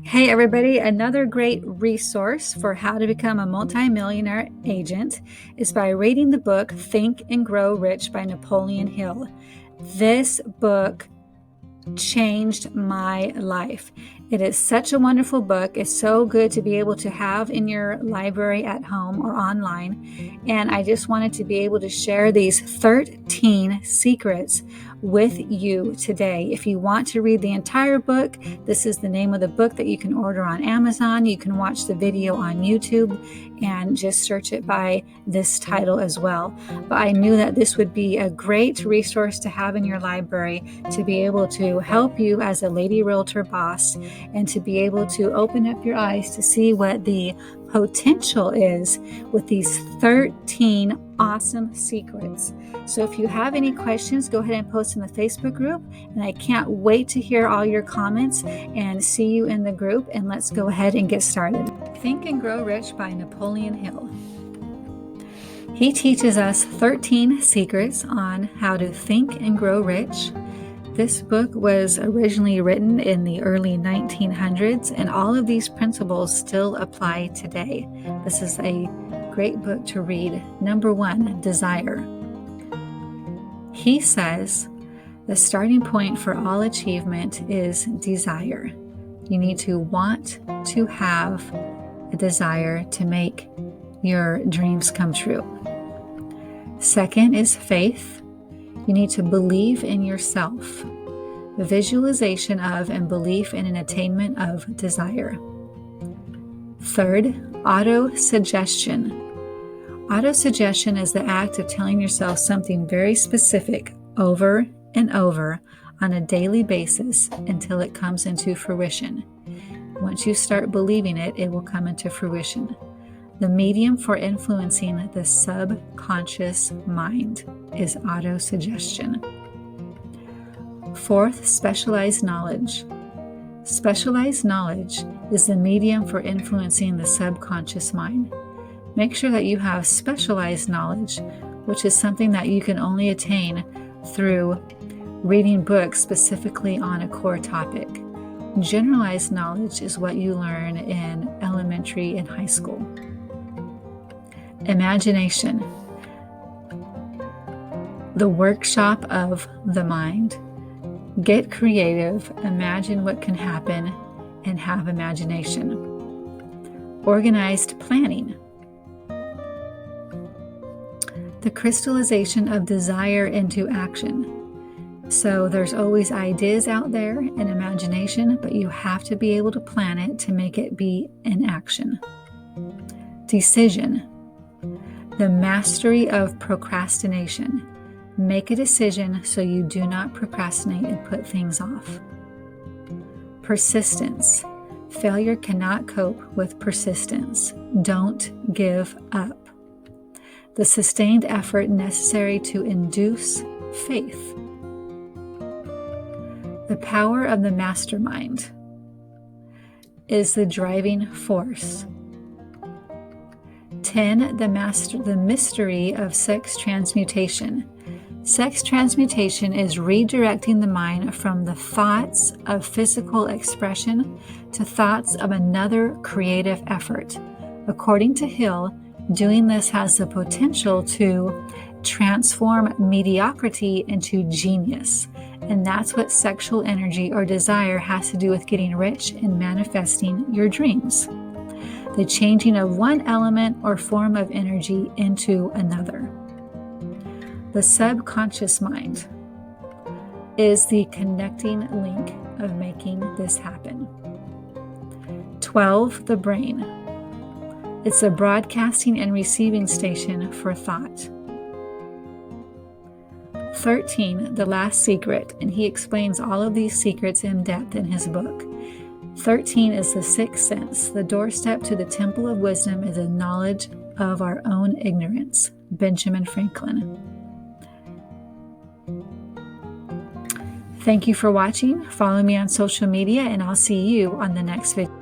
Hey everybody, another great resource for how to become a multimillionaire agent is by reading the book Think and Grow Rich by Napoleon Hill. This book changed my life. It is such a wonderful book. It's so good to be able to have in your library at home or online. And I just wanted to be able to share these 13 secrets with you today. If you want to read the entire book, this is the name of the book that you can order on Amazon. You can watch the video on YouTube and just search it by this title as well. But I knew that this would be a great resource to have in your library to be able to help you as a lady realtor boss and to be able to open up your eyes to see what the potential is with these 13 awesome secrets. So if you have any questions, go ahead and post in the Facebook group. And I can't wait to hear all your comments and see you in the group. And let's go ahead and get started. Think and Grow Rich by Napoleon Hill. He teaches us 13 secrets on how to think and grow rich. This book was originally written in the early 1900s, and all of these principles still apply today. This is a great book to read. Number 1, desire. He says the starting point for all achievement is desire. You need to want to have a desire to make your dreams come true. Second is faith. You need to believe in yourself. Visualization of and belief in an attainment of desire. Third, auto-suggestion. Auto-suggestion is the act of telling yourself something very specific over and over on a daily basis until it comes into fruition. Once you start believing it, it will come into fruition. The medium for influencing the subconscious mind is auto-suggestion. Fourth, specialized knowledge. Specialized knowledge is the medium for influencing the subconscious mind. Make sure that you have specialized knowledge, which is something that you can only attain through reading books specifically on a core topic. Generalized knowledge is what you learn in elementary and high school. Imagination. The workshop of the mind. Get creative, imagine what can happen, and have imagination. Organized planning. The crystallization of desire into action. So there's always ideas out there and imagination, but you have to be able to plan it to make it be in action. Decision. The mastery of procrastination. Make a decision so you do not procrastinate and put things off. Persistence. Failure cannot cope with persistence. Don't give up. The sustained effort necessary to induce faith. The power of the mastermind is the driving force. 10. The mystery of sex transmutation. Sex transmutation is redirecting the mind from the thoughts of physical expression to thoughts of another creative effort. According to Hill, doing this has the potential to transform mediocrity into genius. And that's what sexual energy or desire has to do with getting rich and manifesting your dreams. The changing of one element or form of energy into another. The subconscious mind is the connecting link of making this happen. 12, the brain. It's a broadcasting and receiving station for thought. 13, the last secret, and he explains all of these secrets in depth in his book. 13 is the sixth sense. The doorstep to the temple of wisdom is a knowledge of our own ignorance. Benjamin Franklin. Thank you for watching. Follow me on social media, and I'll see you on the next video.